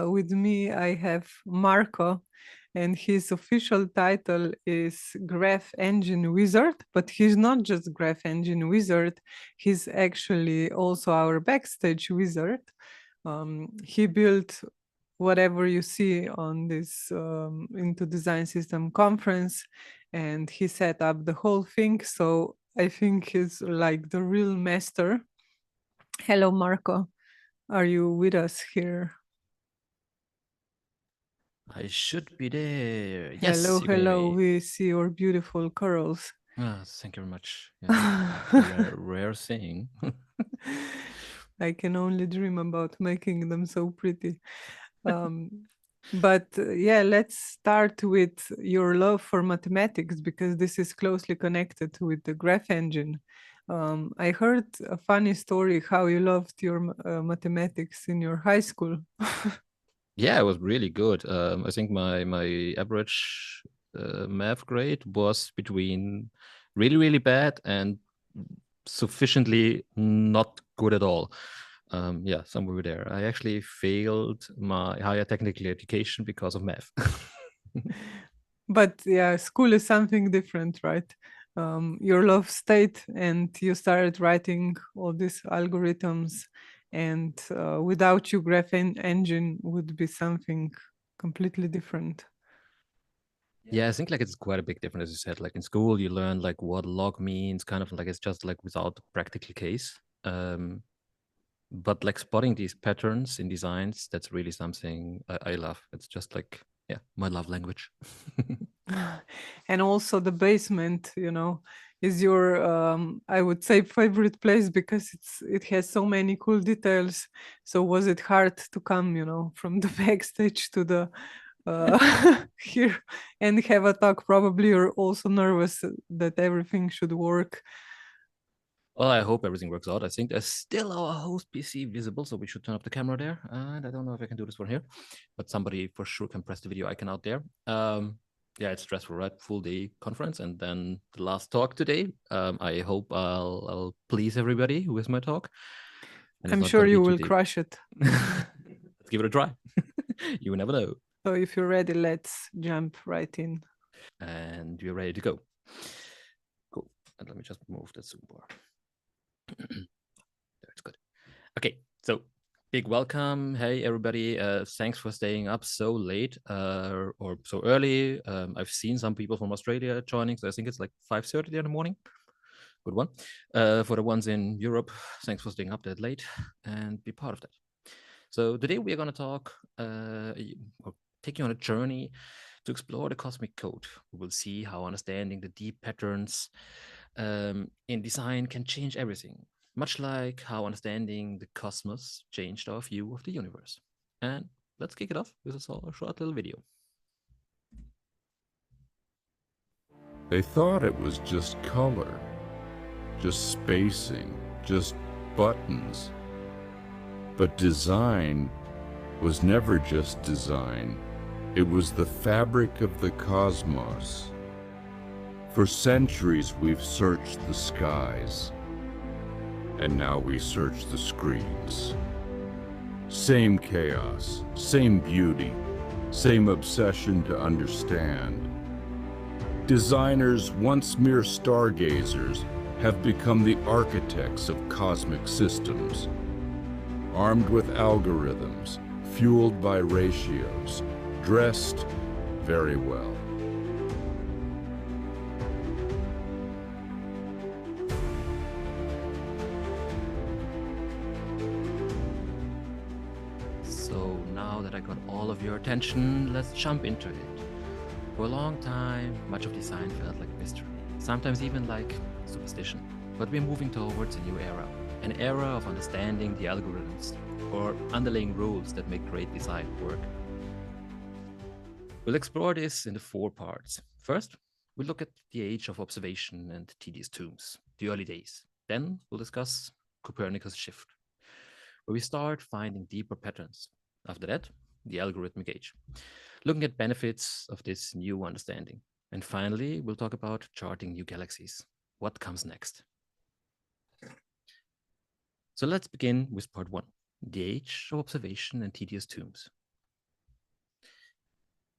With me, I have Marco, and his official title is Graph Engine Wizard, but he's not just Graph Engine Wizard, he's actually also our backstage wizard. He built whatever you see on this Into Design System conference, and he set up the whole thing. So I think he's like the real master. Hello, Marco. Are you with us here? I should be there. Hello, Yes, you can hear hello. me. We see your beautiful curls. Thank you very much. Yeah, it's a rare thing. I can only dream about making them so pretty. Um, but yeah, let's start with your love for mathematics because this is closely connected with the graph engine. I heard a funny story how you loved your mathematics in your high school. Yeah, it was really good. I think my average math grade was between really bad and sufficiently not good at all. Yeah, somewhere there. I actually failed my higher technical education because of math. But yeah, school is something different, right? Your love stayed and you started writing all these algorithms, and without you, graphene engine would be something completely different. Yeah, I think like it's quite a big difference, as you said. Like in school, you learn like what log means, kind of like it's just like without practical case. But like spotting these patterns in designs, that's really something I love. It's just like, yeah, my love language. And also the basement, is your I would say favorite place because it has so many cool details. So was it hard to come, from the backstage to the here and have a talk? Probably you're also nervous that everything should work. Well, I hope everything works out. I think there's still our host PC visible, so we should turn off the camera there. And I don't know if I can do this from here, but somebody for sure can press the video icon out there. Yeah, it's stressful, right? Full day conference, and then the last talk today. I hope I'll please everybody with my talk, and it's I'm not sure going to be you too will deep. crush it. Let's give it a try. You never know. So if you're ready, let's jump right in. And we're ready to go. Cool. And let me just move the Zoom bar. That's good. Okay, so big welcome. Hey, everybody. Thanks for staying up so late or so early. I've seen some people from Australia joining, so I think it's like 5:30 in the morning. Good one. For the ones in Europe, thanks for staying up that late and be part of that. So today we are going to talk or take you on a journey to explore the cosmic code. We will see how understanding the deep patterns in design can change everything, much like how understanding the cosmos changed our view of the universe. And let's kick it off with a short little video. They thought it was just color, just spacing, just buttons. But design was never just design. It was the fabric of the cosmos. For centuries we've searched the skies, and now we search the screens. Same chaos, same beauty, same obsession to understand. Designers, once mere stargazers, have become the architects of cosmic systems, armed with algorithms, fueled by ratios, dressed very well. So now that I got all of your attention, let's jump into it. For a long time, much of design felt like mystery, sometimes even like superstition. But we're moving towards a new era, an era of understanding the algorithms or underlying rules that make great design work. We'll explore this in the 4 parts. First, we'll look at the age of observation and tedious tombs, the early days. Then we'll discuss Copernicus' shift, where we start finding deeper patterns. After that, the algorithmic age, looking at benefits of this new understanding. And finally, we'll talk about charting new galaxies. What comes next? So let's begin with part 1, the age of observation and tedious tombs.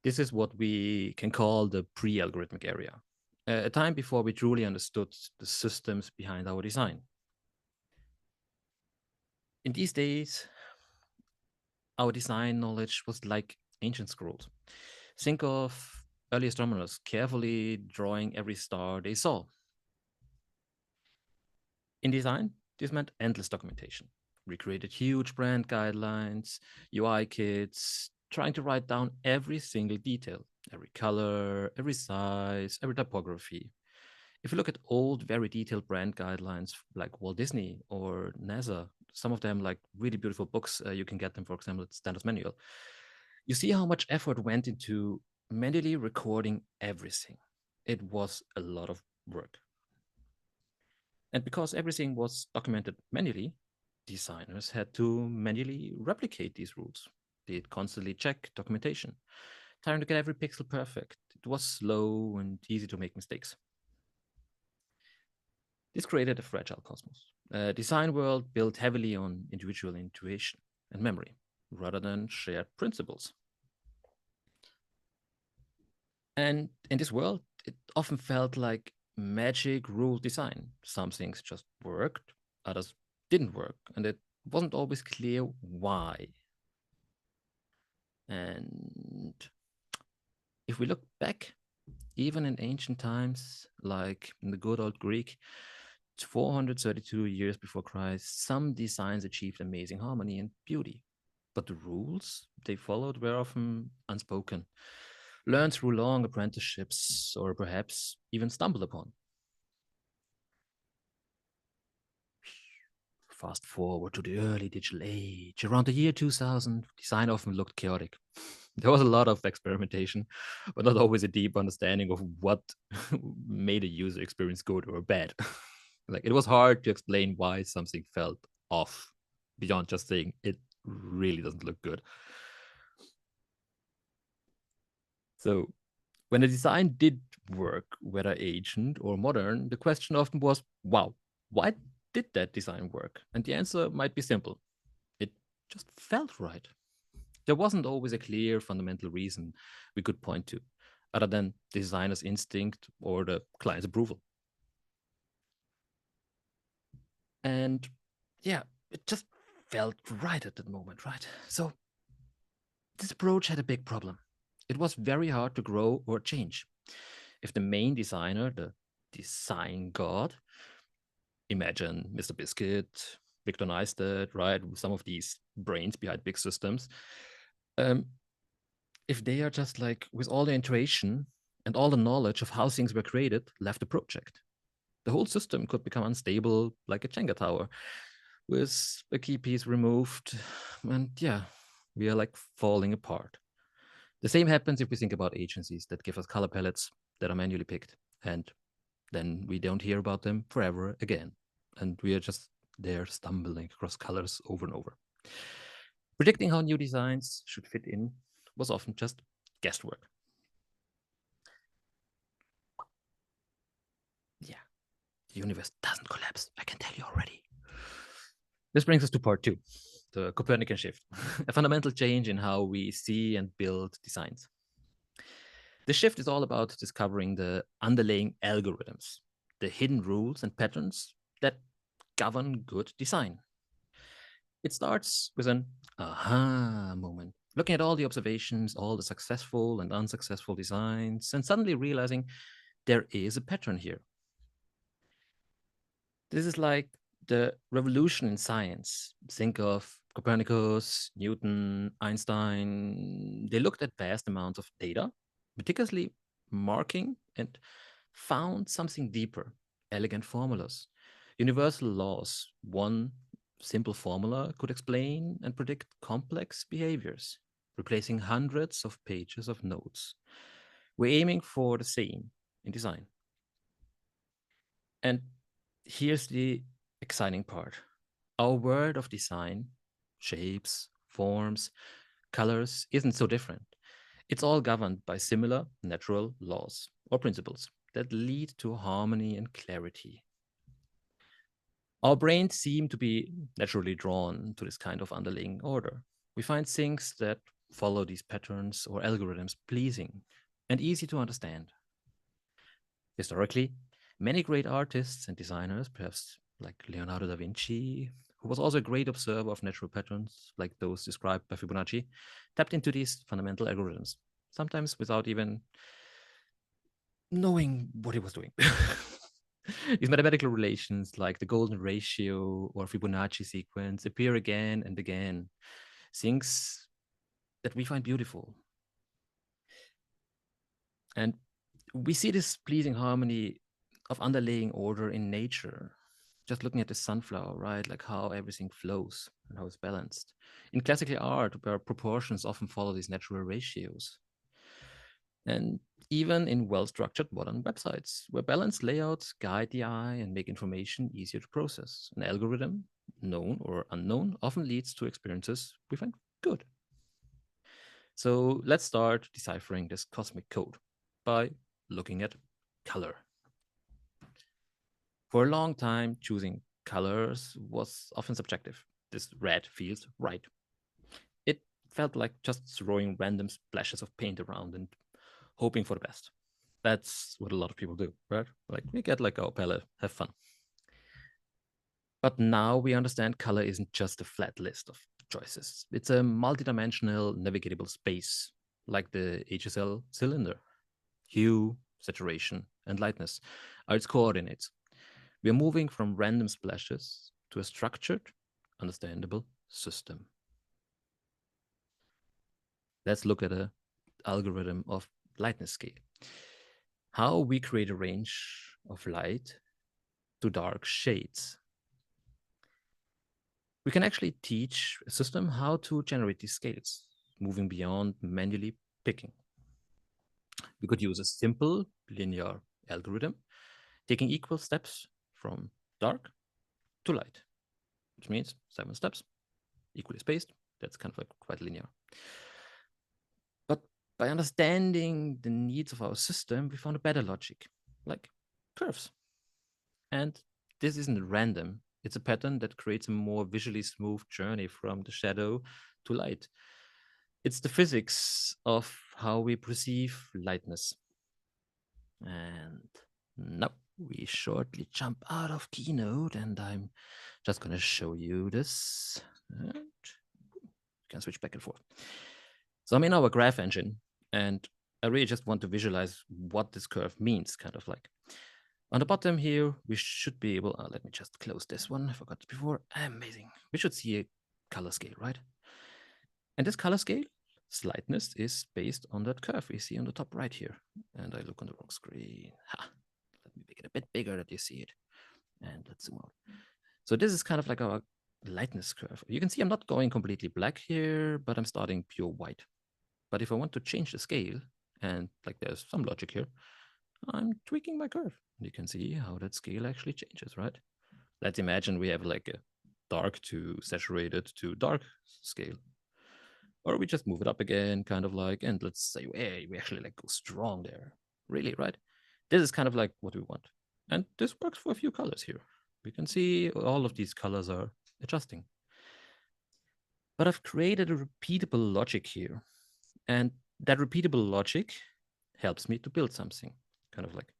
This is what we can call the pre-algorithmic era, a time before we truly understood the systems behind our design. In these days, our design knowledge was like ancient scrolls. Think of early astronomers carefully drawing every star they saw. In design, this meant endless documentation. We created huge brand guidelines, UI kits, trying to write down every single detail, every color, every size, every typography. If you look at old, very detailed brand guidelines like Walt Disney or NASA, some of them like really beautiful books, you can get them, for example, at Standards Manual. You see how much effort went into manually recording everything. It was a lot of work. And because everything was documented manually, designers had to manually replicate these rules. They'd constantly check documentation, trying to get every pixel perfect. It was slow and easy to make mistakes. This created a fragile cosmos, a design world built heavily on individual intuition and memory, rather than shared principles. And in this world, it often felt like magic ruled design. Some things just worked, others didn't work, and it wasn't always clear why. And if we look back, even in ancient times, like in the good old Greek, 432 years before Christ, some designs achieved amazing harmony and beauty. But the rules they followed were often unspoken, learned through long apprenticeships, or perhaps even stumbled upon. Fast forward to the early digital age. Around the year 2000, design often looked chaotic. There was a lot of experimentation, but not always a deep understanding of what made a user experience good or bad. Like it was hard to explain why something felt off beyond just saying it really doesn't look good. So when a design did work, whether ancient or modern, the question often was, wow, why did that design work? And the answer might be simple. It just felt right. There wasn't always a clear fundamental reason we could point to, other than the designer's instinct or the client's approval. And yeah, it just felt right at that moment, right? So this approach had a big problem. It was very hard to grow or change. If the main designer, the design god, imagine Mr. Biscuit, Victor Neistat, right? Some of these brains behind big systems. If they are just like with all the intuition and all the knowledge of how things were created, left the project, the whole system could become unstable like a Jenga tower with a key piece removed. And yeah, we are like falling apart. The same happens if we think about agencies that give us color palettes that are manually picked, and then we don't hear about them forever again. And we are just there stumbling across colors over and over. Predicting how new designs should fit in was often just guesswork. Yeah, the universe doesn't collapse, I can tell you already. This brings us to part 2, the Copernican shift, a fundamental change in how we see and build designs. The shift is all about discovering the underlying algorithms, the hidden rules and patterns that govern good design. It starts with an aha moment, looking at all the observations, all the successful and unsuccessful designs, and suddenly realizing there is a pattern here. This is like the revolution in science. Think of Copernicus, Newton, Einstein. They looked at vast amounts of data, meticulously marking, and found something deeper, elegant formulas, universal laws. One simple formula could explain and predict complex behaviors, replacing hundreds of pages of notes. We're aiming for the same in design. And here's the exciting part. Our world of design, shapes, forms, colors, isn't so different. It's all governed by similar natural laws or principles that lead to harmony and clarity. Our brains seem to be naturally drawn to this kind of underlying order. We find things that follow these patterns or algorithms pleasing and easy to understand. Historically, many great artists and designers, perhaps like Leonardo da Vinci, who was also a great observer of natural patterns like those described by Fibonacci, tapped into these fundamental algorithms, sometimes without even knowing what he was doing. These mathematical relations like the golden ratio or Fibonacci sequence appear again and again, things that we find beautiful. And we see this pleasing harmony of underlying order in nature. Just looking at the sunflower, right? Like how everything flows and how it's balanced. In classical art, where proportions often follow these natural ratios. And even in well-structured modern websites, where balanced layouts guide the eye and make information easier to process. An algorithm, known or unknown, often leads to experiences we find good. So let's start deciphering this cosmic code by looking at color. For a long time, choosing colors was often subjective. This red feels right. It felt like just throwing random splashes of paint around and hoping for the best. That's what a lot of people do, right? Like we get like our palette, have fun. But now we understand color isn't just a flat list of choices. It's a multidimensional navigatable space, like the HSL cylinder. Hue, saturation, and lightness are its coordinates. We are moving from random splashes to a structured, understandable system. Let's look at an algorithm of lightness scale. How we create a range of light to dark shades. We can actually teach a system how to generate these scales, moving beyond manually picking. We could use a simple linear algorithm, taking equal steps from dark to light, which means 7 steps, equally spaced. That's kind of like quite linear. But by understanding the needs of our system, we found a better logic, like curves. And this isn't random. It's a pattern that creates a more visually smooth journey from the shadow to light. It's the physics of how we perceive lightness. And now we shortly jump out of Keynote, and I'm just going to show you this. And you can switch back and forth. So I'm in our graph engine, and I really just want to visualize what this curve means, kind of like. On the bottom here, we should be able, let me just close this one, I forgot it before. Amazing. We should see a color scale, right? And this color scale, lightness, is based on that curve we see on the top right here. And I look on the wrong screen. Ha! Let me make it a bit bigger that you see it. And let's zoom out. So this is kind of like our lightness curve. You can see I'm not going completely black here, but I'm starting pure white. But if I want to change the scale, and like there's some logic here, I'm tweaking my curve. You can see how that scale actually changes, right? Let's imagine we have like a dark to saturated to dark scale. Or we just move it up again, kind of like, and let's say, hey, we actually like go strong there. Really, right? This is kind of like what we want. And this works for a few colors here. We can see all of these colors are adjusting. But I've created a repeatable logic here. And that repeatable logic helps me to build something, kind of like.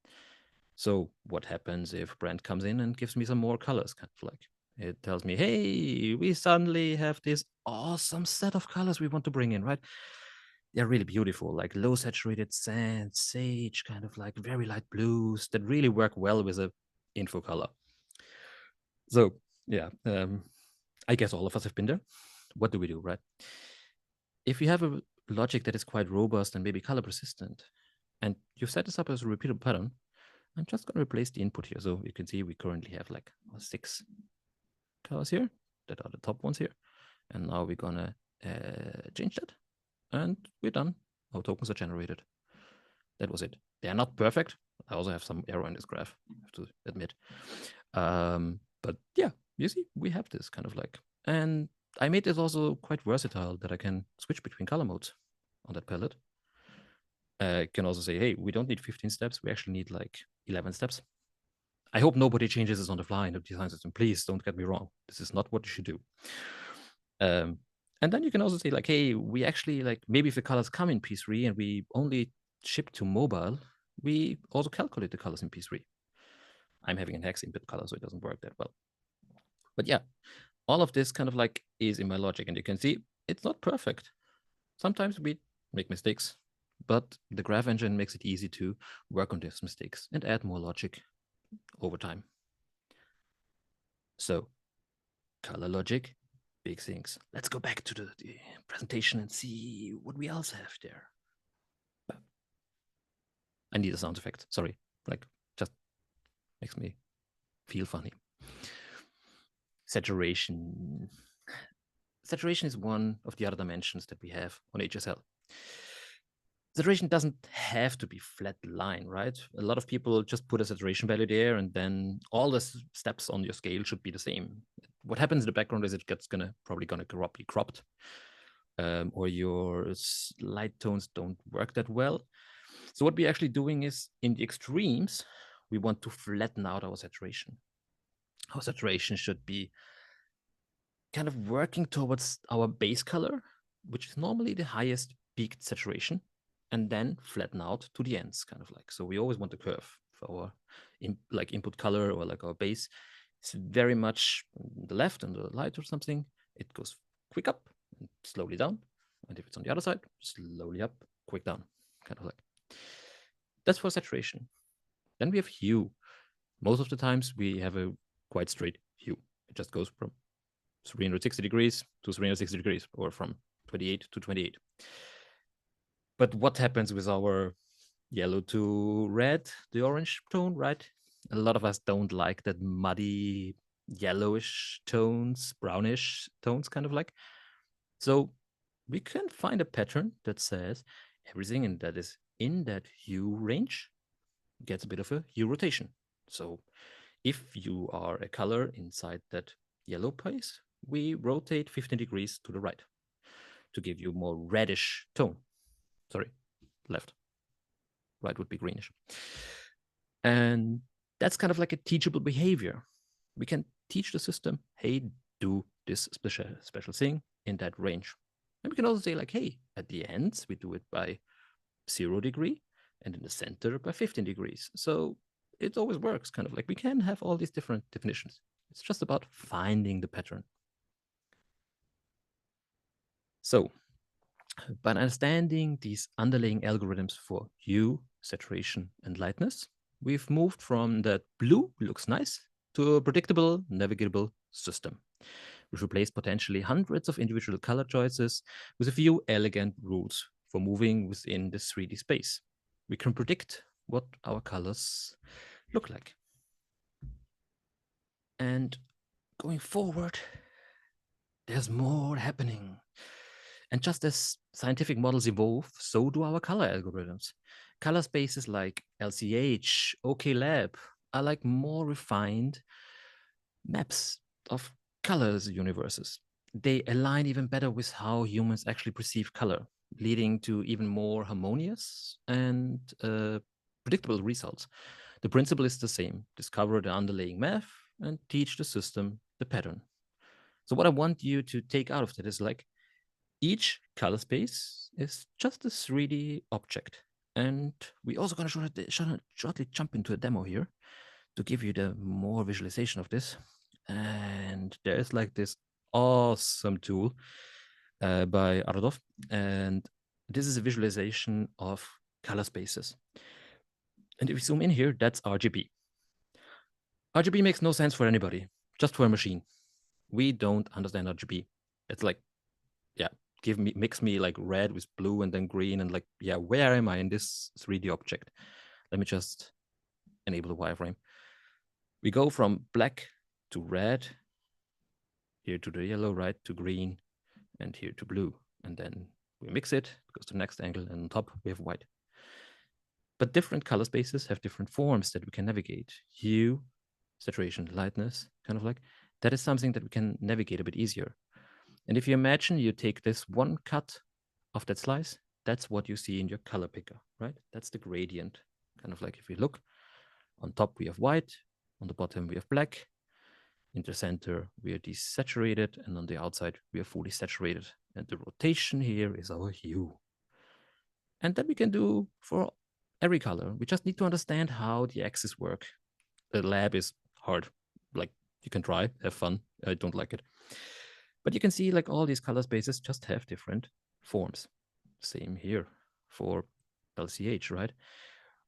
So what happens if Brent comes in and gives me some more colors, kind of like. It tells me, hey, we suddenly have this awesome set of colors we want to bring in, right? They're really beautiful, like low saturated sand, sage, kind of like very light blues that really work well with a info color. So yeah, I guess all of us have been there. What do we do, right? If you have a logic that is quite robust and maybe color persistent, and you set this up as a repeatable pattern, I'm just going to replace the input here. So you can see we currently have like 6 colors here that are the top ones here. And now we're going to change that. And we're done. Our tokens are generated. That was it. They are not perfect. I also have some error in this graph, I have to admit. But yeah, you see, we have this kind of like. And I made this also quite versatile that I can switch between color modes on that palette. I can also say, hey, we don't need 15 steps. We actually need like 11 steps. I hope nobody changes this on the fly in the design system. Please don't get me wrong. This is not what you should do. And then you can also say like, hey, we actually like, maybe if the colors come in P3 and we only ship to mobile, we also calculate the colors in P3. I'm having an hex input color, so it doesn't work that well. But yeah, all of this kind of like is in my logic, and you can see it's not perfect. Sometimes we make mistakes, but the graph engine makes it easy to work on these mistakes and add more logic over time. So color logic, big things. Let's go back to the presentation and see what we else have there. I need a sound effect. Sorry, like just makes me feel funny. Saturation. Saturation is one of the other dimensions that we have on HSL. Saturation doesn't have to be flat line, right? A lot of people just put a saturation value there, and then all the steps on your scale should be the same. What happens in the background is it gets probably gonna be cropped, or your light tones don't work that well. So what we're actually doing is, in the extremes, we want to flatten out our saturation. Our saturation should be kind of working towards our base color, which is normally the highest peaked saturation, and then flatten out to the ends, kind of like. So we always want a curve for our input color or like our base. It's very much the left and the light or something. It goes quick up and slowly down. And if it's on the other side, slowly up, quick down, kind of like. That's for saturation. Then we have hue. Most of the times we have a quite straight hue. It just goes from 360 degrees to 360 degrees, or from 28 to 28. But what happens with our yellow to red, the orange tone, right? A lot of us don't like that muddy yellowish tones, brownish tones, kind of like. So we can find a pattern that says everything that is in that hue range gets a bit of a hue rotation. So if you are a color inside that yellow place, we rotate 15 degrees to the right to give you more reddish tone. Sorry, left. Right would be greenish. And that's kind of like a teachable behavior. We can teach the system, hey, do this special thing in that range. And we can also say like, hey, at the ends, we do it by 0 degree, and in the center by 15 degrees. So it always works, kind of like we can have all these different definitions. It's just about finding the pattern. So by understanding these underlying algorithms for hue, saturation, and lightness, we've moved from that blue looks nice to a predictable, navigable system, which replaced potentially hundreds of individual color choices with a few elegant rules for moving within the 3D space. We can predict what our colors look like. And going forward, there's more happening. And just as scientific models evolve, so do our color algorithms. Color spaces like LCH, OKLab are like more refined maps of colors universes. They align even better with how humans actually perceive color, leading to even more harmonious and predictable results. The principle is the same: discover the underlying math and teach the system the pattern. So what I want you to take out of that is like, each color space is just a 3D object. And we're also going to shortly jump into a demo here to give you the more visualization of this. And there's like this awesome tool by Aradov. And this is a visualization of color spaces. And if we zoom in here, that's RGB. RGB makes no sense for anybody, just for a machine. We don't understand RGB. It's like, yeah, mix me like red with blue and then green, and like, yeah, where am I in this 3D object? Let me just enable the wireframe. We go from black to red, here to the yellow, right, to green, and here to blue. And then we mix it, goes to the next angle, and on top we have white. But different color spaces have different forms that we can navigate. Hue, saturation, lightness, kind of like, that is something that we can navigate a bit easier. And if you imagine you take this one cut of that slice, that's what you see in your color picker, right? That's the gradient. Kind of like if you look, on top we have white, on the bottom we have black, in the center we are desaturated, and on the outside we are fully saturated. And the rotation here is our hue. And that we can do for every color. We just need to understand how the axes work. The lab is hard. Like, you can try, have fun. I don't like it. But you can see like all these color spaces just have different forms. Same here for LCH, right?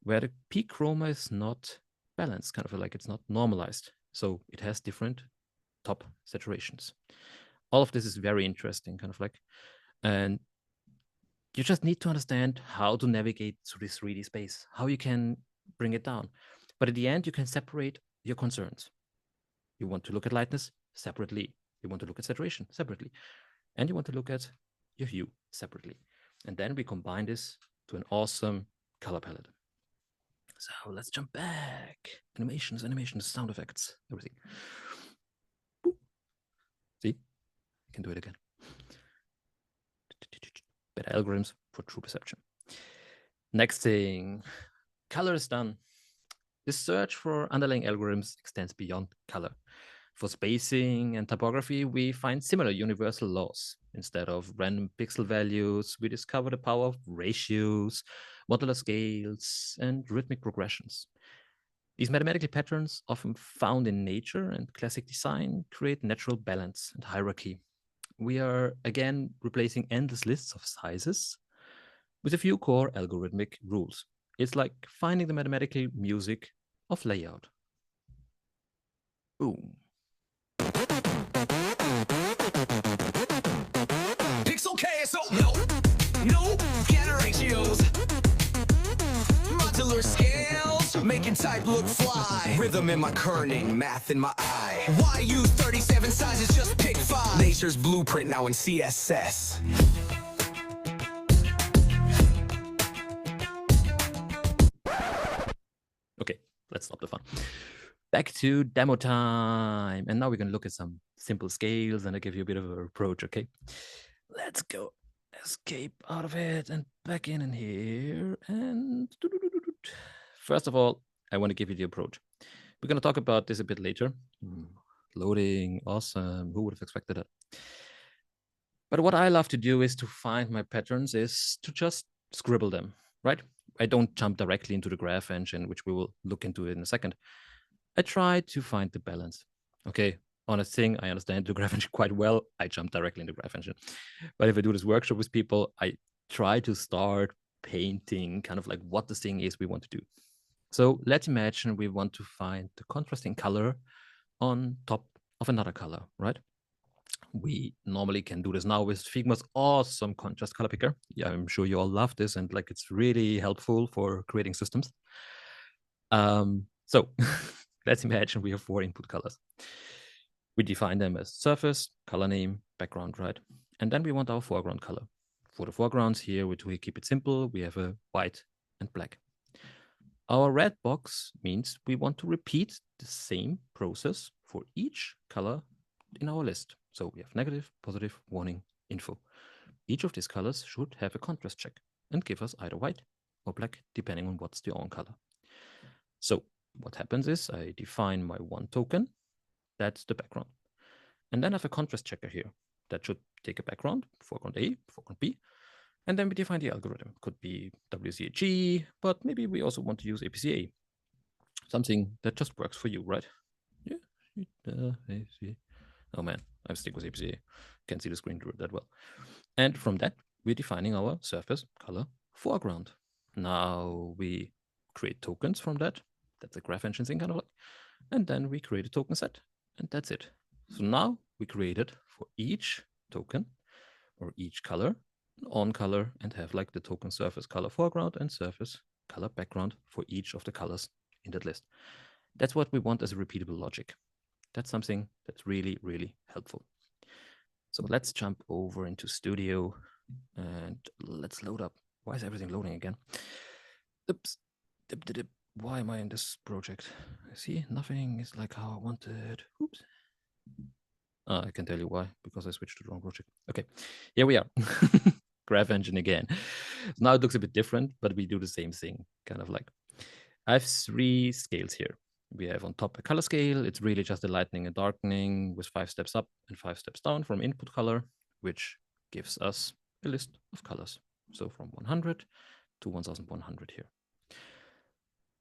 Where the peak chroma is not balanced, kind of like it's not normalized. So it has different top saturations. All of this is very interesting, kind of like, and you just need to understand how to navigate through this 3D space, how you can bring it down. But at the end, you can separate your concerns. You want to look at lightness separately. You want to look at saturation separately. And you want to look at your hue separately. And then we combine this to an awesome color palette. So let's jump back. Animations, sound effects, everything. Boop. See? I can do it again. Better algorithms for true perception. Next thing, color is done. The search for underlying algorithms extends beyond color. For spacing and typography, we find similar universal laws. Instead of random pixel values, we discover the power of ratios, modular scales, and rhythmic progressions. These mathematical patterns, often found in nature and classic design, create natural balance and hierarchy. We are again replacing endless lists of sizes with a few core algorithmic rules. It's like finding the mathematical music of layout. Boom. Pixel KSO, no scatter ratios, modular scales, making type look fly. Rhythm in my kerning, math in my eye. Why use 37 sizes? Just pick 5. Nature's blueprint now in CSS. Okay, let's stop the fun. Back to demo time. And now we're going to look at some simple scales and I give you a bit of an approach, okay? Let's go. Escape out of it and back in here. And first of all, I want to give you the approach. We're going to talk about this a bit later. Loading, awesome. Who would have expected that? But what I love to do is to find my patterns, is to just scribble them, right? I don't jump directly into the graph engine, which we will look into in a second. I try to find the balance. Okay, honest thing, I understand the graph engine quite well. I jump directly into graph engine. But if I do this workshop with people, I try to start painting kind of like what the thing is we want to do. So let's imagine we want to find the contrasting color on top of another color, right? We normally can do this now with Figma's awesome contrast color picker. Yeah, I'm sure you all love this and like it's really helpful for creating systems. So let's imagine we have 4 input colors. We define them as surface, color name, background, right? And then we want our foreground color. For the foregrounds here, we keep it simple. We have a white and black. Our red box means we want to repeat the same process for each color in our list. So we have negative, positive, warning, info. Each of these colors should have a contrast check and give us either white or black, depending on what's the on color. So what happens is I define my one token. That's the background. And then I have a contrast checker here that should take a background, foreground A, foreground B. And then we define the algorithm. Could be WCAG, but maybe we also want to use APCA. Something that just works for you, right? Yeah. Oh man, I stick with APCA. Can't see the screen that well. And from that, we're defining our surface color foreground. Now we create tokens from that. That's a graph engine thing kind of like. And then we create a token set, and that's it. So now we created for each token or each color, an on color, and have like the token surface color foreground and surface color background for each of the colors in that list. That's what we want as a repeatable logic. That's something that's really, really helpful. So let's jump over into Studio and let's load up. Why is everything loading again? Oops. Why am I in this project? See, nothing is like how I wanted. Oops. I can tell you why, because I switched to the wrong project. Okay, here we are. Graph engine again. Now it looks a bit different, but we do the same thing, kind of like. I have 3 scales here. We have on top a color scale. It's really just a lightening and darkening with 5 steps up and 5 steps down from input color, which gives us a list of colors. So from 100 to 1100 here.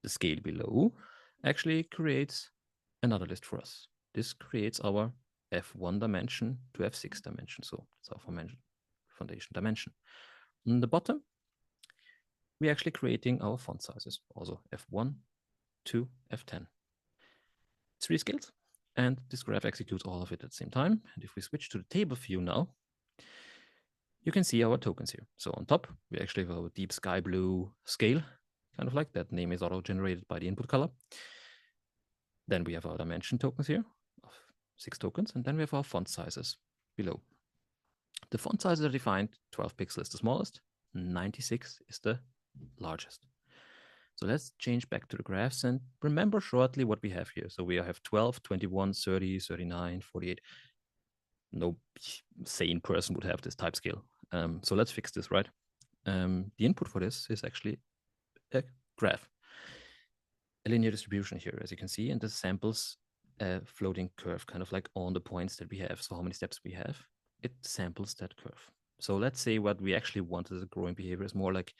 The scale below actually creates another list for us. This creates our F1 dimension to F6 dimension. So it's our foundation dimension. On the bottom, we're actually creating our font sizes, also F1 to F10. It's 3 scales, and this graph executes all of it at the same time. And if we switch to the table view now, you can see our tokens here. So on top, we actually have our deep sky blue scale, kind of like that name is auto-generated by the input color. Then we have our dimension tokens here of 6 tokens, and then we have our font sizes below. The font sizes are defined, 12 pixels is the smallest, 96 is the largest. So let's change back to the graphs and remember shortly what we have here. So we have 12, 21, 30, 39, 48. No sane person would have this type scale. So let's fix this, right? The input for this is actually a graph, a linear distribution here, as you can see, and this samples a floating curve, kind of like on the points that we have. So how many steps we have, it samples that curve. So let's say what we actually want as a growing behavior is more like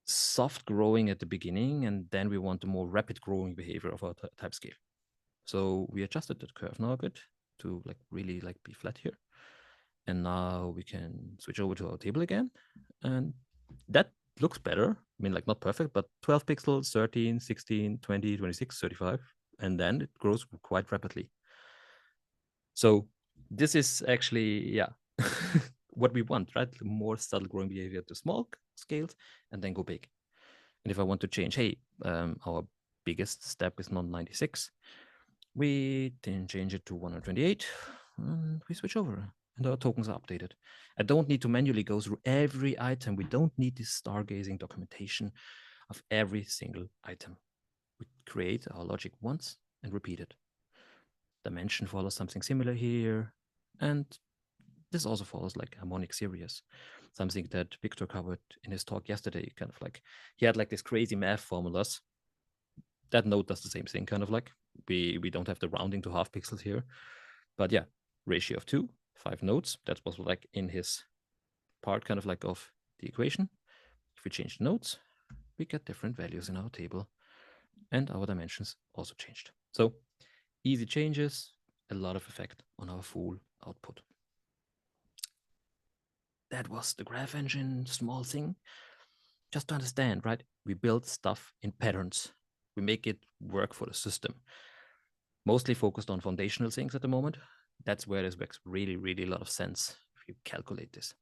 soft growing at the beginning, and then we want the more rapid growing behavior of our type scale. So we adjusted that curve now a bit to like really like be flat here. And now we can switch over to our table again. And that looks better. I mean, like not perfect, but 12 pixels, 13, 16, 20, 26, 35. And then it grows quite rapidly. So this is actually, yeah, what we want, right? More subtle growing behavior to small scales and then go big. And if I want to change, hey, our biggest step is not 96, we then change it to 128 and we switch over and our tokens are updated. I don't need to manually go through every item. We don't need this stargazing documentation of every single item. We create our logic once and repeat it. Dimension follows something similar here. And this also follows like harmonic series, something that Victor covered in his talk yesterday. Kind of like he had like this crazy math formulas. That node does the same thing, kind of like we don't have the rounding to half pixels here, but yeah, ratio of 2, 5 nodes. That was like in his part, kind of like of the equation. If we change the nodes, we get different values in our table, and our dimensions also changed. So easy changes, a lot of effect on our full output. That was the graph engine, small thing. Just to understand, right? We build stuff in patterns. We make it work for the system. Mostly focused on foundational things at the moment. That's where this makes really, really a lot of sense if you calculate this.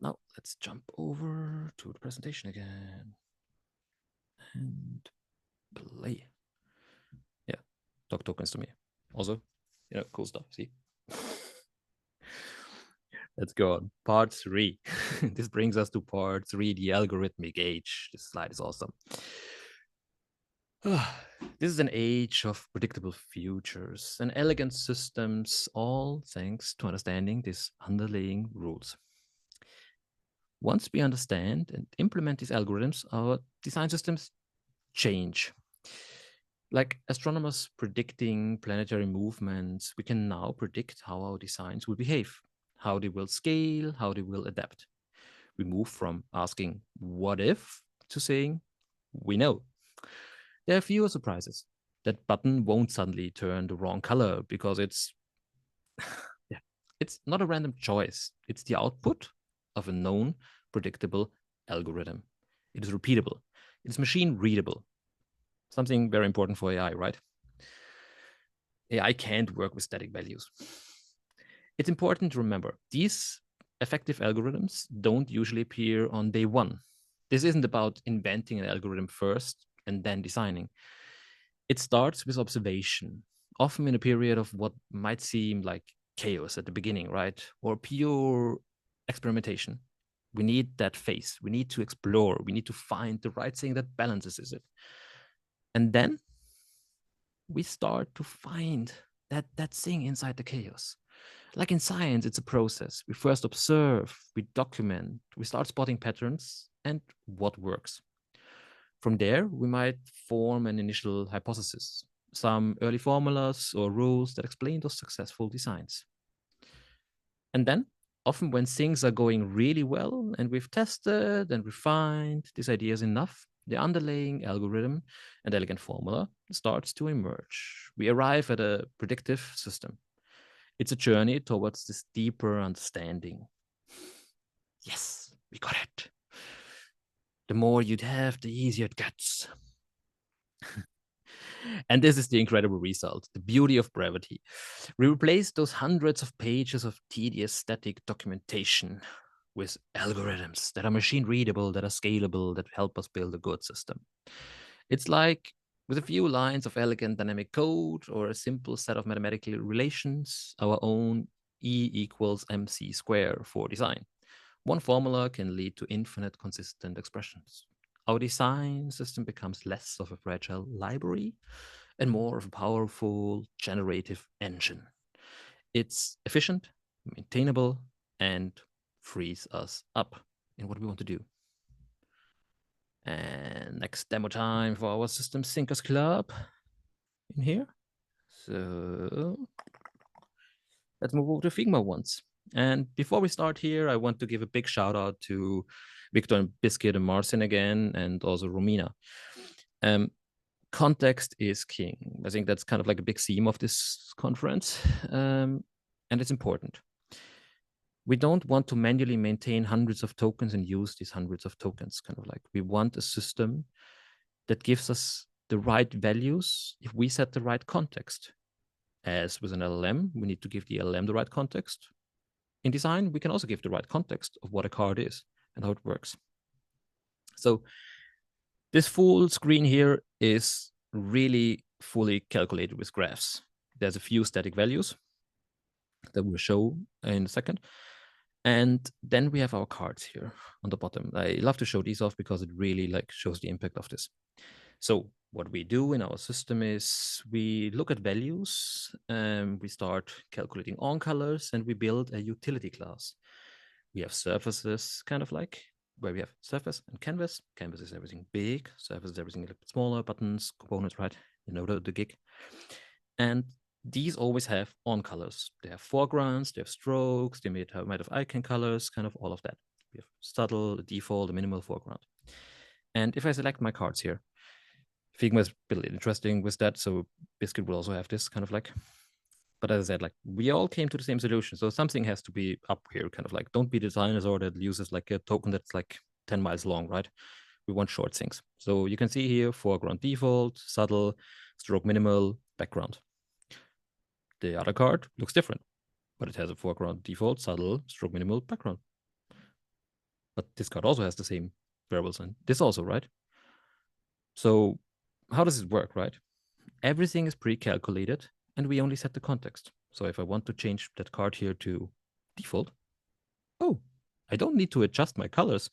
Now let's jump over to the presentation again and play. Yeah, talk tokens to me. Also, cool stuff. See. Let's go on. Part 3. This brings us to part 3, the algorithmic age. This slide is awesome. This is an age of predictable futures and elegant systems, all thanks to understanding these underlying rules. Once we understand and implement these algorithms, our design systems change. Like astronomers predicting planetary movements, we can now predict how our designs will behave, how they will scale, how they will adapt. We move from asking what if to saying we know. There are fewer surprises. That button won't suddenly turn the wrong color because it's not a random choice. It's the output of a known, predictable algorithm. It is repeatable. It is machine readable. Something very important for AI, right? AI can't work with static values. It's important to remember, these effective algorithms don't usually appear on day one. This isn't about inventing an algorithm first and then designing. It starts with observation, often in a period of what might seem like chaos at the beginning, right? Or pure experimentation. We need that phase. We need to explore. We need to find the right thing that balances it. And then we start to find that thing inside the chaos. Like in science, it's a process. We first observe, we document, we start spotting patterns and what works. From there, we might form an initial hypothesis, some early formulas or rules that explain those successful designs. And then often when things are going really well and we've tested and refined these ideas enough, the underlying algorithm and elegant formula starts to emerge. We arrive at a predictive system. It's a journey towards this deeper understanding. Yes, we got it. The more you'd have, the easier it gets. And this is the incredible result, the beauty of brevity. We replace those hundreds of pages of tedious static documentation with algorithms that are machine readable, that are scalable, that help us build a good system. It's like with a few lines of elegant dynamic code or a simple set of mathematical relations, our own E equals mc square for design. One formula can lead to infinite consistent expressions. Our design system becomes less of a fragile library and more of a powerful generative engine. It's efficient, maintainable, and frees us up in what we want to do. And next demo time for our System Thinkers Club in here. So let's move over to Figma once. And before we start here, I want to give a big shout out to Victor and Biscuit and Marcin again, and also Romina. Context is king. I think that's kind of like a big theme of this conference, and it's important. We don't want to manually maintain hundreds of tokens and use these hundreds of tokens. Kind of like we want a system that gives us the right values if we set the right context. As with an LLM, we need to give the LLM the right context. In design, we can also give the right context of what a card is and how it works. So this full screen here is really fully calculated with graphs. There's a few static values that we'll show in a second. And then we have our cards here on the bottom. I love to show these off because it really like shows the impact of this. So what we do in our system is we look at values, we start calculating on colors, and we build a utility class. We have surfaces, kind of like where we have surface and canvas. Canvas is everything big, surface is everything a little bit smaller, buttons, components, right? You know the gig. And these always have on colors. They have foregrounds, they have strokes, they might have icon colors, kind of all of that. We have subtle, a default, a minimal foreground. And if I select my cards here, Figma is really interesting with that. So Biscuit will also have this kind of like, but as I said, like we all came to the same solution. So something has to be up here, kind of like, don't be the dinosaur that uses like a token that's like 10 miles long, right? We want short things. So you can see here, foreground default, subtle, stroke minimal, background. The other card looks different, but it has a foreground default, subtle, stroke minimal, background. But this card also has the same variables and this also, right? So how does it work, right? Everything is pre-calculated and we only set the context. So if I want to change that card here to default, oh, I don't need to adjust my colors.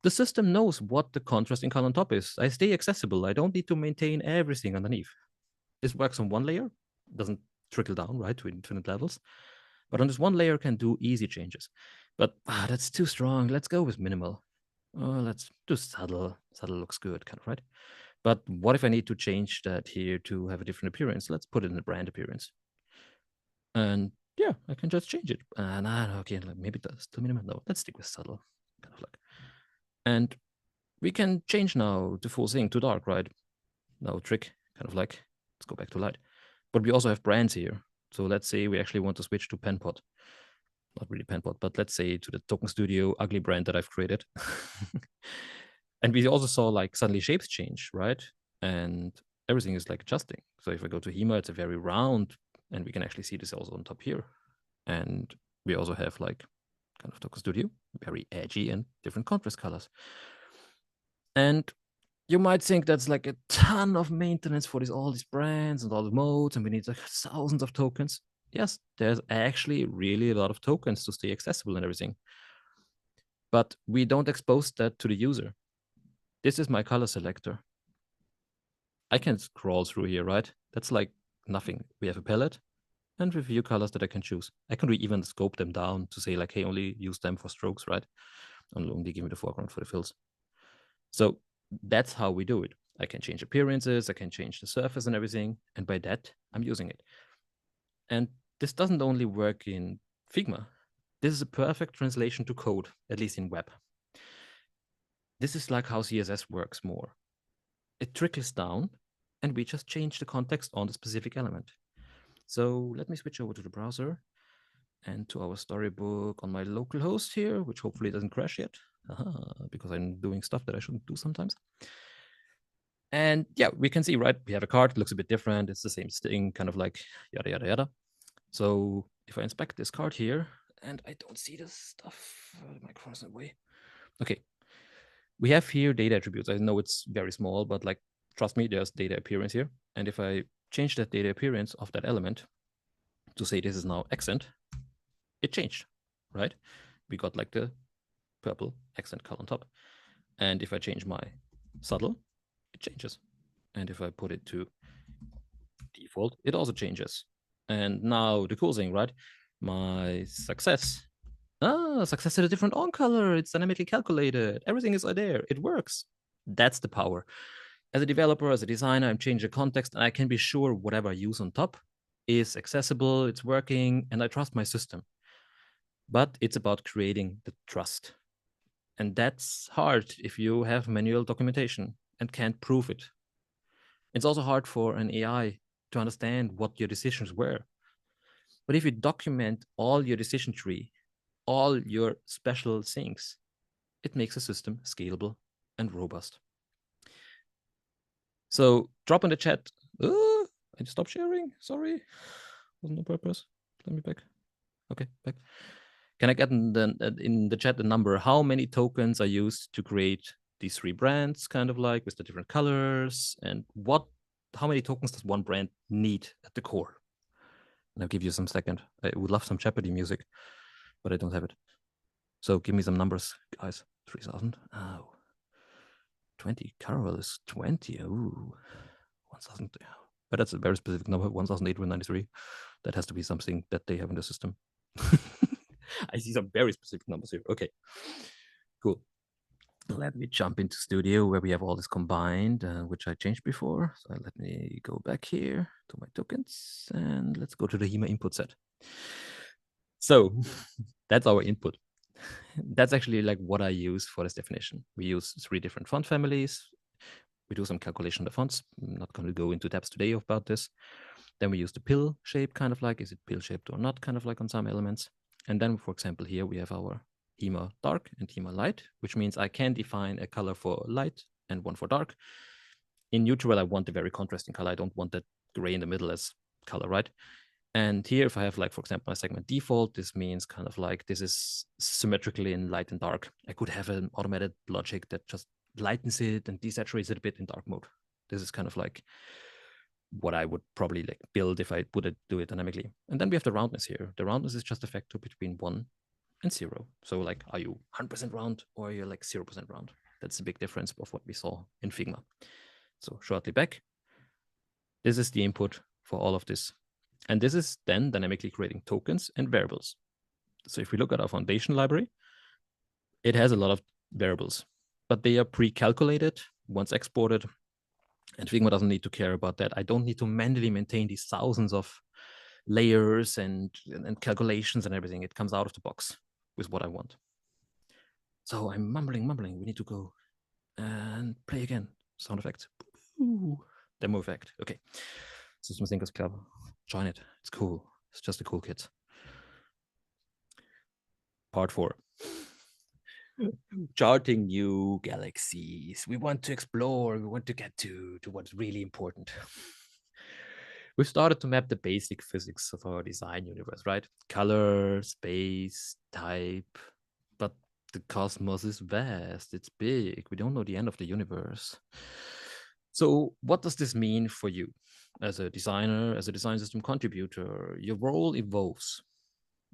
The system knows what the contrasting color on top is. I stay accessible. I don't need to maintain everything underneath. This works on one layer, doesn't trickle down, right, to infinite levels. But on this one layer can do easy changes. But that's too strong. Let's go with minimal. Let's do subtle. Subtle looks good, kind of, right? But what if I need to change that here to have a different appearance? Let's put it in a brand appearance. And yeah, I can just change it. And okay, maybe that's too minimal. No, let's stick with subtle, kind of like. And we can change now the full thing to dark, right? No trick, kind of like, let's go back to light. But we also have brands here. So let's say we actually want to switch to Penpot. Not really Penpot, but let's say to the Token Studio ugly brand that I've created. And we also saw like suddenly shapes change, right? And everything is like adjusting. So if I go to HEMA, it's a very round, and we can actually see this also on top here. And we also have like kind of Token Studio, very edgy and different contrast colors. And you might think that's like a ton of maintenance for all these brands and all the modes, and we need like thousands of tokens. Yes, there's actually really a lot of tokens to stay accessible and everything. But we don't expose that to the user. This is my color selector. I can scroll through here, right? That's like nothing. We have a palette and with a few colors that I can choose. I can even scope them down to say like, hey, only use them for strokes, right? And only give me the foreground for the fills. So that's how we do it. I can change appearances, I can change the surface and everything. And by that, I'm using it. And this doesn't only work in Figma. This is a perfect translation to code, at least in web. This is like how CSS works more. It trickles down, and we just change the context on the specific element. So let me switch over to the browser and to our storybook on my local host here, which hopefully doesn't crash yet, because I'm doing stuff that I shouldn't do sometimes. And yeah, we can see, right? We have a card, it looks a bit different. It's the same thing, kind of like yada, yada, yada. So if I inspect this card here, and I don't see this stuff, the microphone is in the way. Okay, we have here data attributes. I know it's very small, but like, trust me, there's data appearance here. And if I change that data appearance of that element to say this is now accent, it changed, right? We got like the purple accent color on top. And if I change my subtle, it changes. And if I put it to default, it also changes. And now the cool thing, right? My success. Success is a different on color. It's dynamically calculated. Everything is there. It works. That's the power. As a developer, as a designer, I'm changing the context, and I can be sure whatever I use on top is accessible, it's working, and I trust my system. But it's about creating the trust. And that's hard if you have manual documentation and can't prove it. It's also hard for an AI to understand what your decisions were. But if you document all your decision tree, all your special things, it makes a system scalable and robust. So drop in the chat. I stopped sharing. Sorry. Wasn't on purpose. Let me back. Okay, back. Can I get in the chat the number? How many tokens are used to create these 3 brands, kind of like with the different colors? And how many tokens does one brand need at the core? And I'll give you some second. I would love some Jeopardy music, but I don't have it. So give me some numbers, guys. 3,000. Oh. 20. Carousel is 20. Ooh. 1,000. But that's a very specific number, 1,893. That has to be something that they have in the system. I see some very specific numbers here. Okay, cool. Let me jump into Studio where we have all this combined, which I changed before. So let me go back here to my tokens and let's go to the HEMA input set. So that's our input. That's actually like what I use for this definition. We use 3 different font families. We do some calculation of the fonts. I'm not going to go into depth today about this. Then we use the pill shape, kind of like, is it pill shaped or not, kind of like on some elements. And then, for example, here we have our HEMA dark and HEMA light, which means I can define a color for light and one for dark. In neutral, I want a very contrasting color. I don't want that gray in the middle as color, right? And here, if I have, like, for example, my segment default, this means kind of like this is symmetrically in light and dark. I could have an automated logic that just lightens it and desaturates it a bit in dark mode. This is kind of like what I would probably like build if I would do it dynamically. And then we have the roundness here. The roundness is just a factor between 1 and 0. So like, are you 100% round or are you like 0% round? That's a big difference of what we saw in Figma. So shortly back, this is the input for all of this. And this is then dynamically creating tokens and variables. So if we look at our foundation library, it has a lot of variables, but they are pre-calculated once exported. And Figma doesn't need to care about that. I don't need to manually maintain these thousands of layers and calculations and everything. It comes out of the box with what I want. So I'm mumbling. We need to go and play again. Sound effect. Ooh. Demo effect. Okay. System Thinkers Club. Join it. It's cool. It's just a cool kid. Part 4. Charting new galaxies. We want to explore. We want to get to what's really important. We've started to map the basic physics of our design universe, right? Color, space, type. But the cosmos is vast. It's big. We don't know the end of the universe. So what does this mean for you as a designer, as a design system contributor? Your role evolves.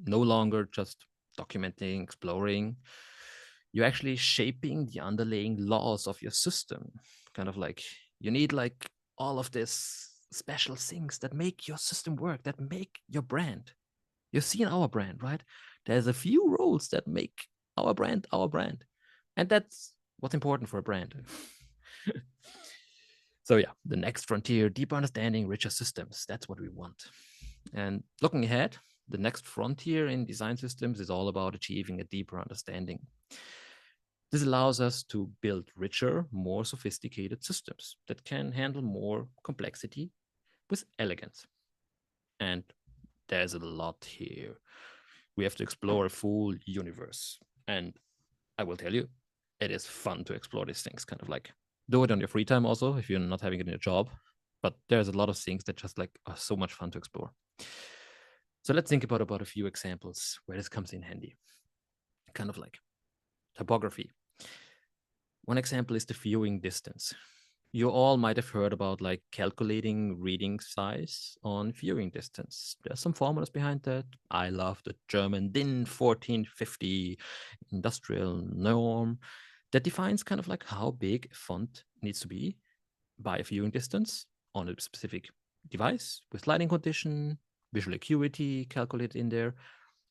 No longer just documenting, exploring. You're actually shaping the underlying laws of your system. Kind of like you need like all of this special things that make your system work, that make your brand. You've seen our brand, right? There's a few roles that make our brand. And that's what's important for a brand. So yeah, the next frontier, deeper understanding, richer systems. That's what we want. And looking ahead, the next frontier in design systems is all about achieving a deeper understanding. This allows us to build richer, more sophisticated systems that can handle more complexity with elegance. And there's a lot here. We have to explore a full universe. And I will tell you, it is fun to explore these things, kind of like do it on your free time also, if you're not having it in your job. But there's a lot of things that just like are so much fun to explore. So let's think about a few examples where this comes in handy. Kind of like typography. One example is the viewing distance. You all might have heard about like calculating reading size on viewing distance. There's some formulas behind that. I love the German DIN 1450 industrial norm that defines kind of like how big a font needs to be by a viewing distance on a specific device with lighting condition, visual acuity calculated in there,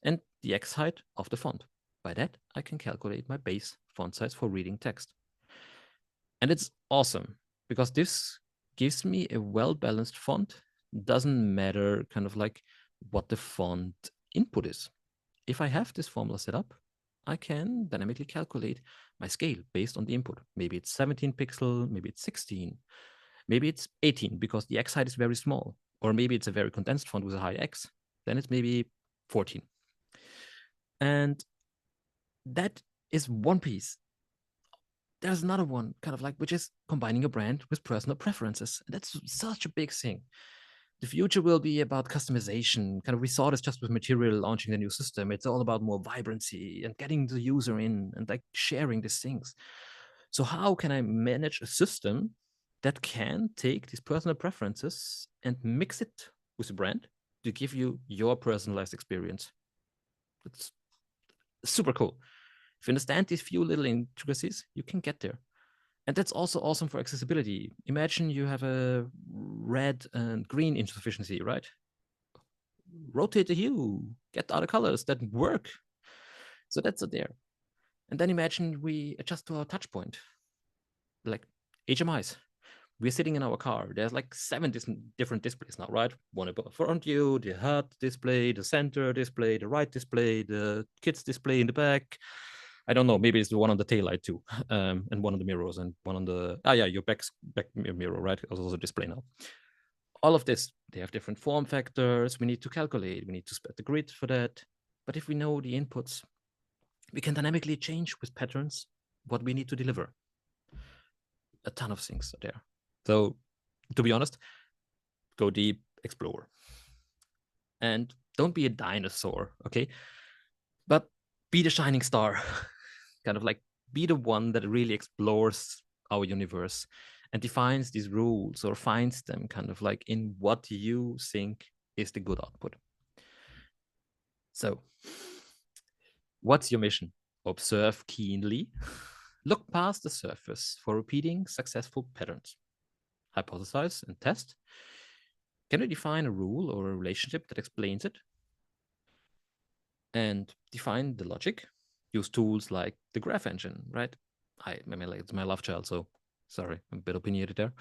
and the X height of the font. By that, I can calculate my base font size for reading text. And it's awesome because this gives me a well-balanced font. Doesn't matter kind of like what the font input is. If I have this formula set up, I can dynamically calculate my scale based on the input. Maybe it's 17 pixel, maybe it's 16, maybe it's 18 because the X height is very small, or maybe it's a very condensed font with a high X. Then it's maybe 14. And that is one piece. There's another one kind of like, which is combining a brand with personal preferences. And that's such a big thing. The future will be about customization. Kind of, we saw this just with Material launching the new system. It's all about more vibrancy and getting the user in and like sharing these things. So how can I manage a system that can take these personal preferences and mix it with a brand to give you your personalized experience? That's super cool. If you understand these few little intricacies, you can get there. And that's also awesome for accessibility. Imagine you have a red and green insufficiency, right? Rotate the hue, get other colors that work. So that's there. And then imagine we adjust to our touch point, like HMIs. We're sitting in our car. There's like 7 different displays now, right? One above front view, the HUD display, the center display, the right display, the kids display in the back. I don't know. Maybe it's the one on the taillight too, and one on the mirrors, and one on the your back mirror, right? Also display now. All of this, they have different form factors. We need to calculate. We need to spread the grid for that. But if we know the inputs, we can dynamically change with patterns what we need to deliver. A ton of things are there. So, to be honest, go deep, explore, and don't be a dinosaur, okay? But be the shining star. Kind of like be the one that really explores our universe and defines these rules or finds them kind of like in what you think is the good output. So, what's your mission? Observe keenly, look past the surface for repeating successful patterns, hypothesize and test. Can you define a rule or a relationship that explains it? And define the logic. Use tools like the graph engine, right? I mean, like, it's my love child, so sorry, I'm a bit opinionated there.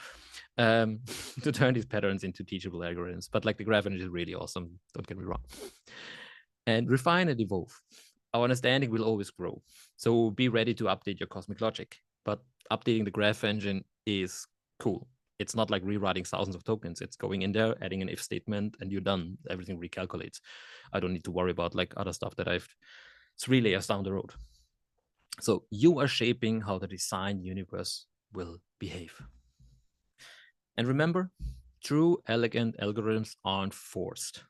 To turn these patterns into teachable algorithms. But like the graph engine is really awesome, don't get me wrong. And refine and evolve. Our understanding will always grow. So be ready to update your cosmic logic. But updating the graph engine is cool. It's not like rewriting thousands of tokens. It's going in there, adding an if statement, and you're done. Everything recalculates. I don't need to worry about like other stuff that it's 3 layers down the road. So you are shaping how the design universe will behave. And remember, true elegant algorithms aren't forced.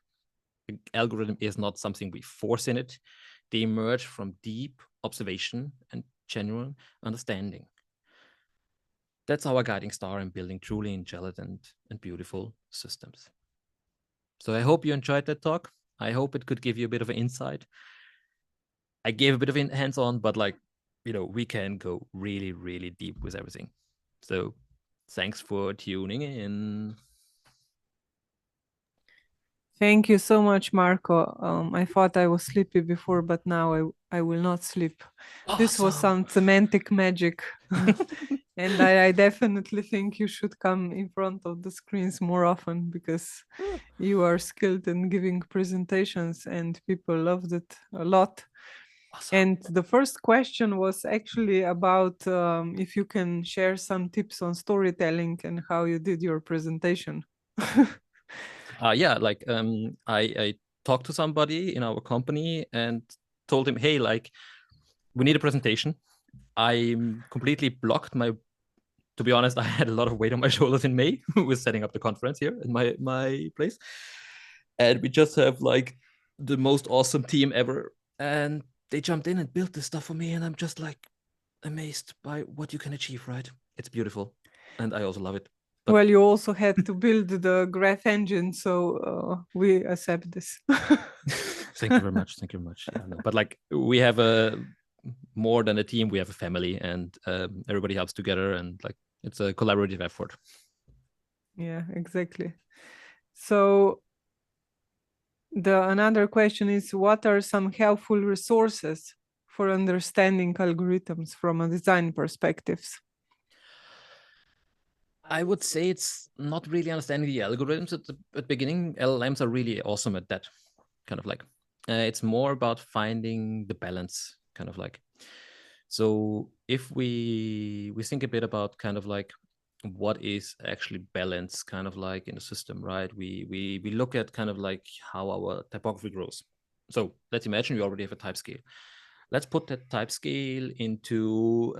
The algorithm is not something we force in it. They emerge from deep observation and genuine understanding. That's our guiding star in building truly intelligent and beautiful systems. So I hope you enjoyed that talk. I hope it could give you a bit of an insight. I gave a bit of hands-on, but like, we can go really, really deep with everything. So thanks for tuning in. Thank you so much, Marco. I thought I was sleepy before, but now I will not sleep. Awesome. This was some semantic magic. And I definitely think you should come in front of the screens more often, because you are skilled in giving presentations and people loved it a lot. Awesome. And the first question was actually about if you can share some tips on storytelling and how you did your presentation. Yeah, like I talked to somebody in our company and told him, hey, like we need a presentation. I completely blocked my, to be honest, I had a lot of weight on my shoulders in May. We're setting up the conference here in my place. And we just have like the most awesome team ever. And they jumped in and built this stuff for me. And I'm just like amazed by what you can achieve, right? It's beautiful. And I also love it. But well, you also had to build the graph engine, so we accept this. thank you very much. Thank you very much. Yeah, no, but like we have more than a team, we have a family, and everybody helps together, and like it's a collaborative effort. Yeah, exactly. So another question is, what are some helpful resources for understanding algorithms from a design perspectives? I would say it's not really understanding the algorithms at the beginning. LLMs are really awesome at that, kind of like. It's more about finding the balance, kind of like. So if we think a bit about kind of like what is actually balance, kind of like in the system, right? We look at kind of like how our typography grows. So let's imagine we already have a type scale. Let's put that type scale into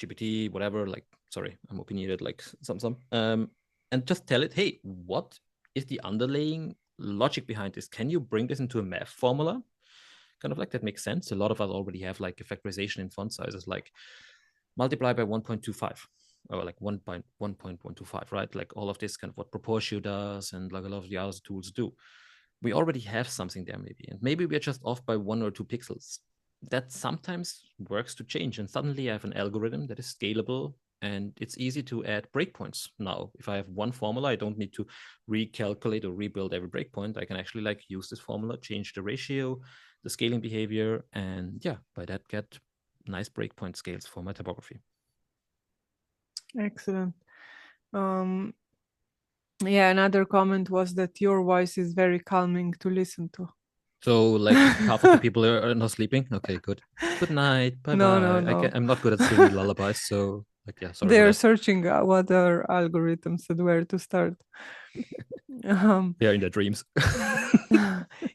GPT, whatever. Like, sorry, I'm opinionated, like some, and just tell it, hey, what is the underlying logic behind this? Can you bring this into a math formula? Kind of like that makes sense. A lot of us already have like a factorization in font sizes, like multiply by 1.25 or like 1.125, right? Like all of this kind of what Proportio does and like a lot of the other tools do. We already have something there maybe, and maybe we're just off by 1 or 2 pixels. That sometimes works to change, and suddenly I have an algorithm that is scalable, and it's easy to add breakpoints now. If I have one formula, I don't need to recalculate or rebuild every breakpoint. I can actually like use this formula, change the ratio, the scaling behavior, and yeah, by that get nice breakpoint scales for my typography. Excellent. Yeah, another comment was that your voice is very calming to listen to. So like half of the people are not sleeping. Okay, good. Good night. Bye bye. No. I'm not good at singing lullabies, so like yeah, sorry. They are searching what are algorithms and where to start. They are in their dreams.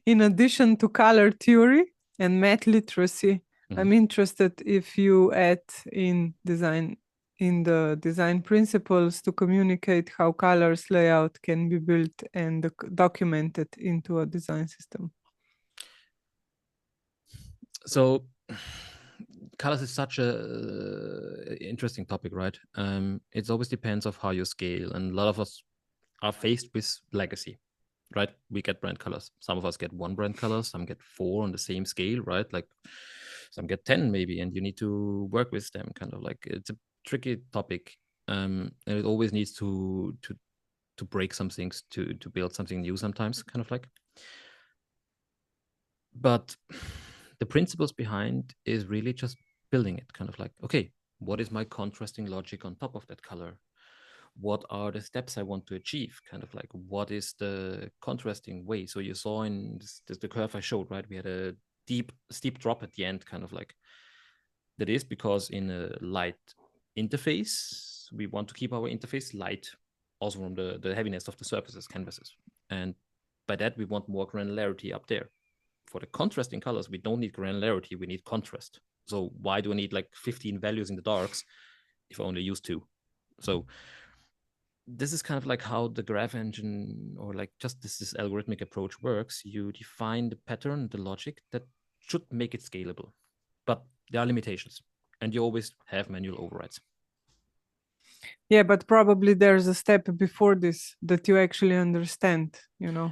In addition to color theory and math literacy, I'm interested if you add in the design principles to communicate how colors layout can be built and documented into a design system. So colors is such a interesting topic, right? It always depends of how you scale, and a lot of us are faced with legacy, right? We get brand colors. Some of us get 1 brand color, some get 4 on the same scale, right? Like some get 10 maybe, and you need to work with them. Kind of like it's a tricky topic, and it always needs to break some things to build something new sometimes, kind of like. But the principles behind is really just building it, kind of like, okay, what is my contrasting logic on top of that color? What are the steps I want to achieve? Kind of like, what is the contrasting way? So you saw in the curve I showed, right? We had a steep drop at the end, kind of like. That is because in a light interface, we want to keep our interface light, also from the heaviness of the surfaces, canvases. And by that, we want more granularity up there. For the contrasting colors, we don't need granularity, we need contrast. So why do I need like 15 values in the darks if I only use 2? So this is kind of like how the graph engine or like just this algorithmic approach works. You define the pattern, the logic that should make it scalable. But there are limitations, and you always have manual overrides. Yeah, but probably there's a step before this that you actually understand, you know,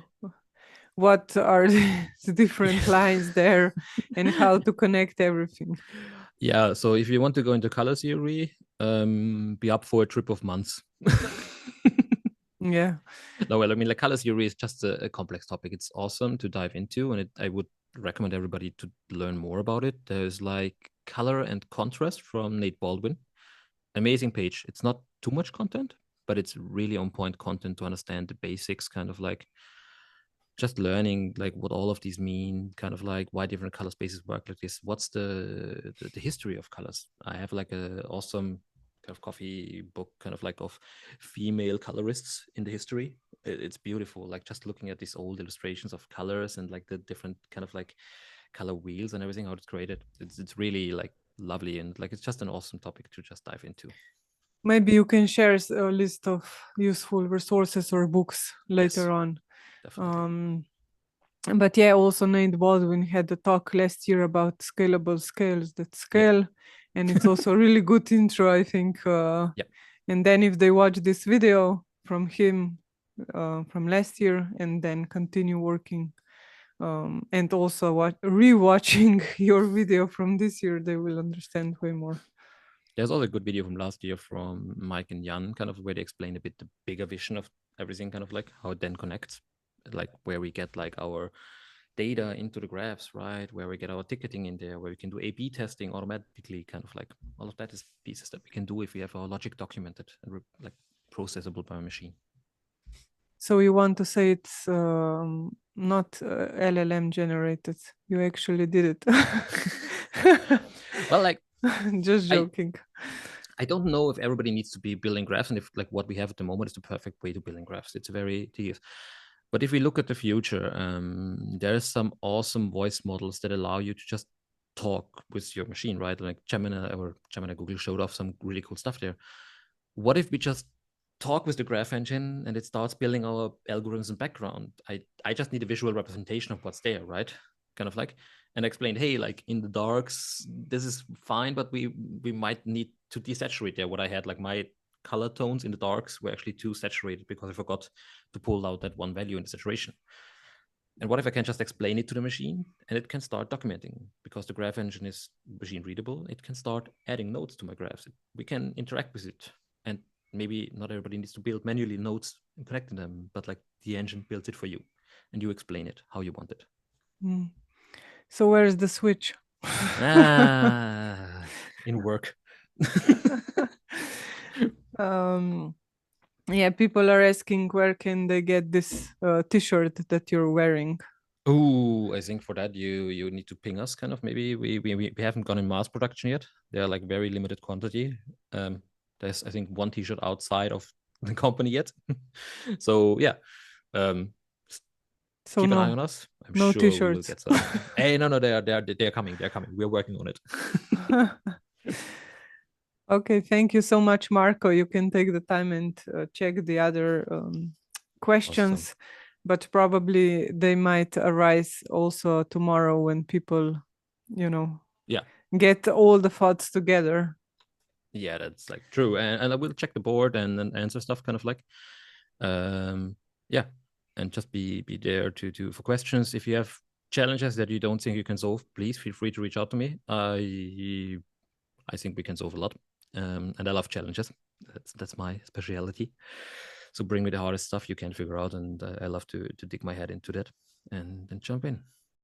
what are the different lines there and how to connect everything. Yeah, so if you want to go into color theory, be up for a trip of months. Yeah. No, well, I mean, like color theory is just a complex topic. It's awesome to dive into, and I would recommend everybody to learn more about it. There's like Color and Contrast from Nate Baldwin. Amazing page. It's not too much content, but it's really on point content to understand the basics, kind of like just learning like what all of these mean, kind of like why different color spaces work like this. What's the history of colors? I have like a awesome kind of coffee book, kind of like of female colorists in the history. It's beautiful, like just looking at these old illustrations of colors and like the different kind of like color wheels and everything, how it's created. It's really like lovely, and like it's just an awesome topic to just dive into. Maybe you can share a list of useful resources or books later Yes, on. definitely. But yeah, also Nate Baldwin had a talk last year about scalable scales that scale, and it's also a really good intro, I think. And then if they watch this video from him from last year and then continue working and also rewatching your video from this year, they will understand way more. There's also a good video from last year from Mike and Jan, kind of where they explain a bit the bigger vision of everything, kind of like how it then connects, like where we get like our data into the graphs, right? Where we get our ticketing in there, where we can do A/B testing automatically, kind of like all of that is pieces that we can do if we have our logic documented and like processable by a machine. So you want to say it's not LLM generated? You actually did it. Well, like just joking. I don't know if everybody needs to be building graphs, and if like what we have at the moment is the perfect way to building graphs. It's very tedious. But if we look at the future, there's some awesome voice models that allow you to just talk with your machine, right? Like Gemini Google showed off some really cool stuff there. What if we just talk with the graph engine and it starts building our algorithms in background? I just need a visual representation of what's there, right? Kind of like, and explained, hey, like in the darks, this is fine, but we might need to desaturate there. What I had, like my color tones in the darks were actually too saturated because I forgot to pull out that one value in the saturation. And what if I can just explain it to the machine and it can start documenting? Because the graph engine is machine readable, it can start adding nodes to my graphs. We can interact with it. And maybe not everybody needs to build manually nodes and connecting them, but like the engine builds it for you and you explain it how you want it. So where's the switch? In work. Yeah, people are asking where can they get this t-shirt that you're wearing. Oh, I think for that you need to ping us, kind of. Maybe we haven't gone in mass production yet. They're like very limited quantity. There's I think one t-shirt outside of the company yet. So yeah. So keep an eye on us. I'm no sure t-shirts. we will get some. Hey, no, they're coming. They're coming. We're working on it. Okay, thank you so much, Marco. You can take the time and check the other questions, Awesome. but probably they might arise also tomorrow when people, get all the thoughts together. Yeah, that's like true. And I will check the board and answer stuff, kind of like, yeah, and just be there for questions. If you have challenges that you don't think you can solve, please feel free to reach out to me. I think we can solve a lot. And I love challenges. That's my specialty. So bring me the hardest stuff you can figure out, and I love to dig my head into that and jump in.